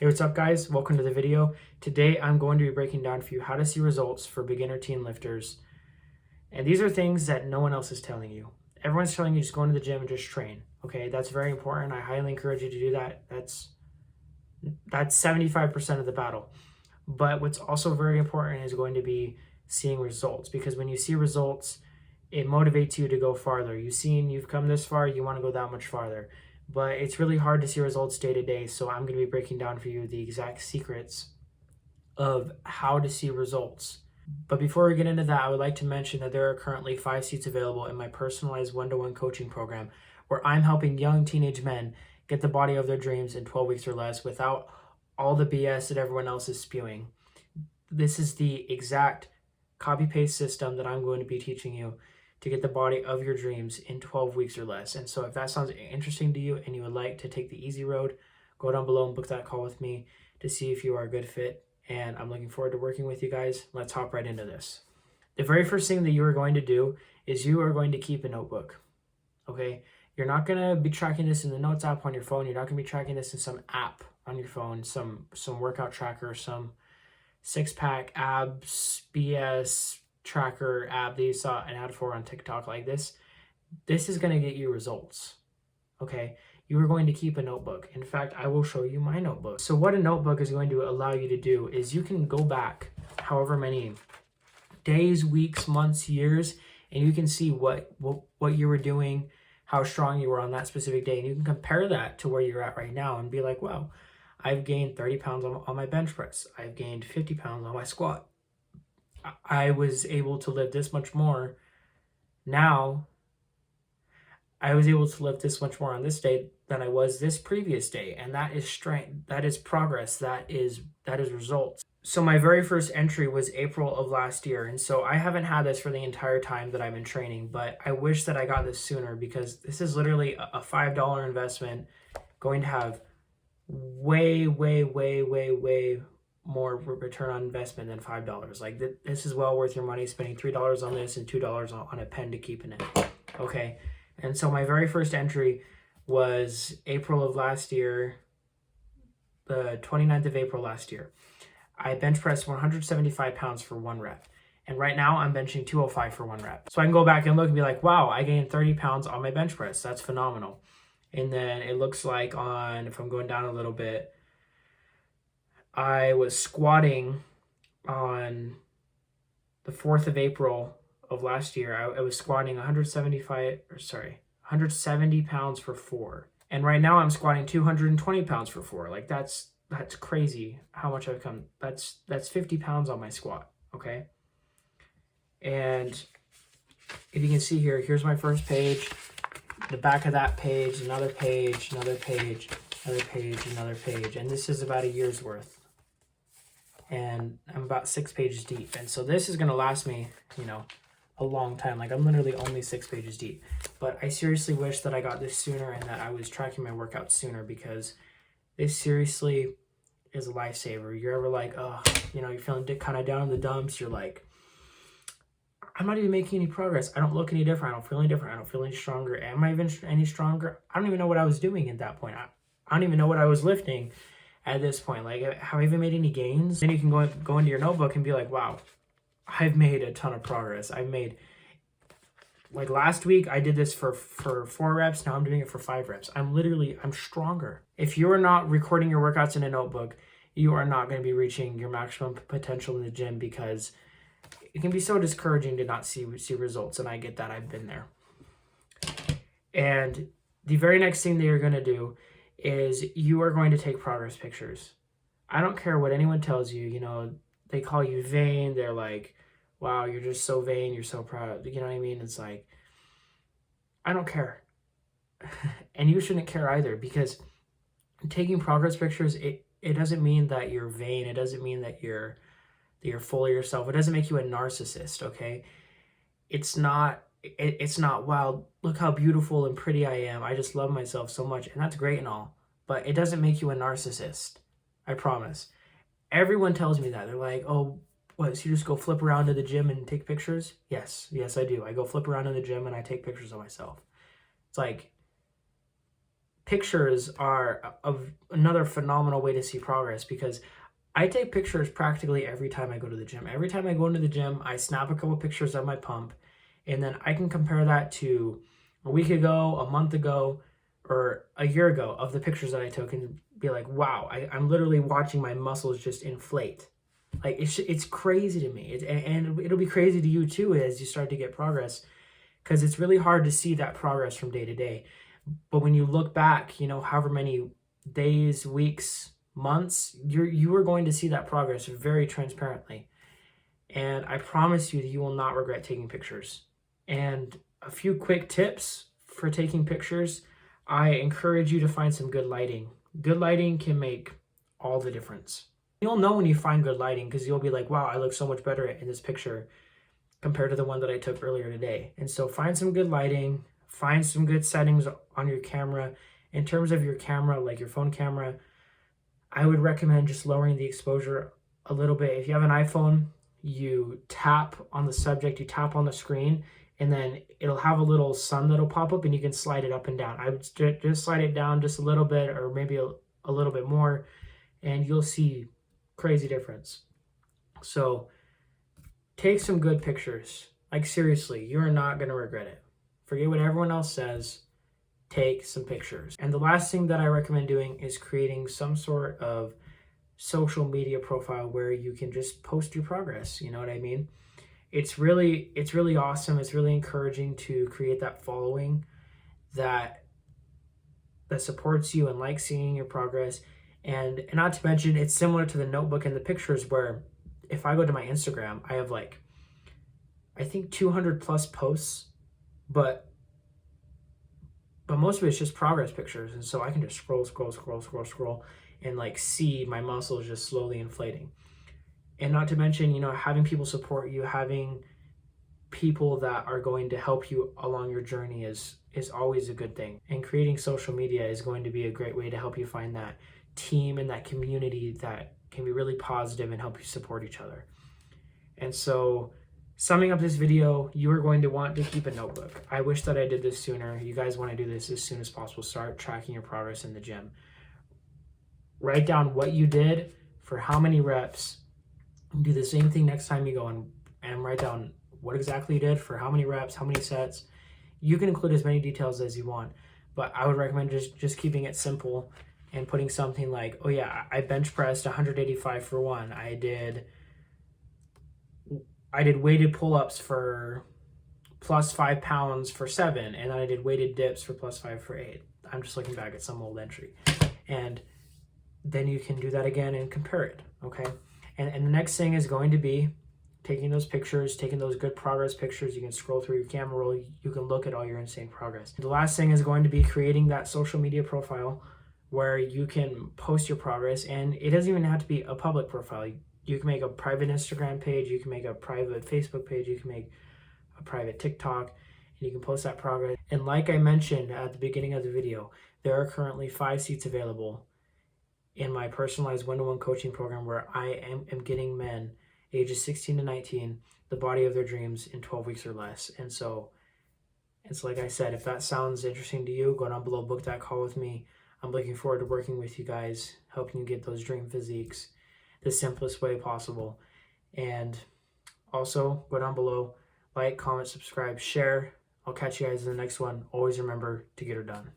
Hey, what's up guys? Welcome to the video. Today I'm going to be breaking down for you how to see results for beginner teen lifters. And these are things that no one else is telling you. Everyone's telling you just go into the gym and just train. Okay, that's very important. I highly encourage you to do that. That's 75% of the battle. But what's also very important is going to be seeing results, because when you see results, it motivates you to go farther. You've come this far, you want to go that much farther. But it's really hard to see results day to day, so I'm going to be breaking down for you the exact secrets of how to see results. But before we get into that, I would like to mention that there are currently 5 seats available in my personalized one-to-one coaching program, where I'm helping young teenage men get the body of their dreams in 12 weeks or less without all the BS that everyone else is spewing. This is the exact copy-paste system that I'm going to be teaching you to get the body of your dreams in 12 weeks or less. And so if that sounds interesting to you and you would like to take the easy road, go down below and book that call with me to see if you are a good fit. And I'm looking forward to working with you guys. Let's hop right into this. The very first thing that you are going to do is you are going to keep a notebook. Okay? You're not going to be tracking this in the Notes app on your phone. You're not going to be tracking this in some app on your phone, some workout tracker, some six-pack abs, BS tracker app that you saw an ad for on TikTok like this. This is going to get you results. Okay? You are going to keep a notebook. In fact, I will show you my notebook. So what a notebook is going to allow you to do is you can go back however many days, weeks, months, years, and you can see what you were doing, how strong you were on that specific day, and you can compare that to where you're at right now and be like, wow, I've gained 30 pounds on my bench press. I've gained 50 pounds on my squat. I was able to lift this much more. Now, I was able to lift this much more on this day than I was this previous day. And that is strength. That is progress. That is results. So my very first entry was April of last year. And so I haven't had this for the entire time that I'm in training, but I wish that I got this sooner, because this is literally a $5 investment going to have way more return on investment than $5. Like this is well worth your money, spending $3 on this and $2 on a pen to keep in it. Okay. And so my very first entry was April of last year, the 29th of April last year. I bench pressed 175 pounds for 1 rep. And right now I'm benching 205 for 1 rep. So I can go back and look and be like, wow, I gained 30 pounds on my bench press. That's phenomenal. And then it looks like if I'm going down a little bit, I was squatting on the 4th of April of last year. I was squatting 170 pounds for 4. And right now I'm squatting 220 pounds for 4. Like that's crazy how much I've come. That's 50 pounds on my squat, okay? And if you can see here, here's my first page. The back of that page, another page, another page, another page, another page. And this is about a year's worth. And I'm about 6 pages deep. And so this is going to last me, a long time. Like I'm literally only 6 pages deep. But I seriously wish that I got this sooner and that I was tracking my workouts sooner, because this seriously is a lifesaver. You're ever like, oh, you're feeling kind of down in the dumps. You're like, I'm not even making any progress. I don't look any different. I don't feel any different. I don't feel any stronger. Am I even any stronger? I don't even know what I was doing at that point. I don't even know what I was lifting at this point. Like, have I even made any gains? Then you can go into your notebook and be like, wow, I've made a ton of progress. I've made, like last week, I did this for 4 reps. Now I'm doing it for 5 reps. I'm stronger. If you're not recording your workouts in a notebook, you are not going to be reaching your maximum potential in the gym, because it can be so discouraging to not see results. And I get that. I've been there. And the very next thing that you're going to do is you are going to take progress pictures. I don't care what anyone tells you. They call you vain. They're like, wow, you're just so vain. You're so proud. You know what I mean? It's like, I don't care. And you shouldn't care either, because taking progress pictures, it doesn't mean that you're vain. It doesn't mean that you're full of yourself. It doesn't make you a narcissist, okay? It's not, wow, look how beautiful and pretty I am. I just love myself so much. And that's great and all, but it doesn't make you a narcissist. I promise. Everyone tells me that. They're like, oh, what, so you just go flip around to the gym and take pictures? Yes, I do. I go flip around in the gym and I take pictures of myself. It's like, pictures are another phenomenal way to see progress, because I take pictures practically every time I go to the gym. Every time I go into the gym, I snap a couple pictures of my pump, and then I can compare that to a week ago, a month ago, or a year ago of the pictures that I took, and be like, wow, I'm literally watching my muscles just inflate. Like, it's crazy to me. And it'll be crazy to you too as you start to get progress, because it's really hard to see that progress from day to day. But when you look back, however many days, weeks, months, you are going to see that progress very transparently. And I promise you that you will not regret taking pictures. And a few quick tips for taking pictures. I encourage you to find some good lighting. Good lighting can make all the difference. You'll know when you find good lighting, because you'll be like, wow, I look so much better in this picture compared to the one that I took earlier today. And so find some good lighting, find some good settings on your camera. In terms of your camera, like your phone camera, I would recommend just lowering the exposure a little bit. If you have an iPhone, you tap on the subject, you tap on the screen, and then it'll have a little sun that'll pop up, and you can slide it up and down. I would just slide it down just a little bit, or maybe a little bit more, and you'll see crazy difference. So take some good pictures. Like, seriously, you're not going to regret it. Forget what everyone else says. Take some pictures. And the last thing that I recommend doing is creating some sort of social media profile where you can just post your progress. You know what I mean? It's really awesome. It's really encouraging to create that following that supports you and likes seeing your progress. And not to mention, it's similar to the notebook and the pictures, where if I go to my Instagram, I have I think 200 plus posts, but most of it's just progress pictures. And so I can just scroll and see my muscles just slowly inflating. And not to mention, having people support you, having people that are going to help you along your journey is always a good thing. And creating social media is going to be a great way to help you find that team and that community that can be really positive and help you support each other. And so, summing up this video, you are going to want to keep a notebook. I wish that I did this sooner. You guys want to do this as soon as possible. Start tracking your progress in the gym. Write down what you did for how many reps. Do the same thing next time you go and write down what exactly you did for how many reps, how many sets. You can include as many details as you want, but I would recommend just keeping it simple and putting something like, oh yeah, I bench pressed 185 for 1. I did weighted pull-ups for plus 5 pounds for 7, and then I did weighted dips for plus 5 for 8. I'm just looking back at some old entry. And then you can do that again and compare it, okay? And the next thing is going to be taking those pictures, taking those good progress pictures. You can scroll through your camera roll. You can look at all your insane progress. The last thing is going to be creating that social media profile where you can post your progress, and it doesn't even have to be a public profile. You can make a private Instagram page, you can make a private Facebook page, you can make a private TikTok, and you can post that progress. And like I mentioned at the beginning of the video, there are currently 5 seats available in my personalized one-to-one coaching program, where I am getting men ages 16 to 19 the body of their dreams in 12 weeks or less. And so it's like I said, if that sounds interesting to you, go down below, book that call with me. I'm looking forward to working with you guys, helping you get those dream physiques the simplest way possible. And also go down below, like, comment, subscribe, share. I'll catch you guys in the next one. Always remember to get her done.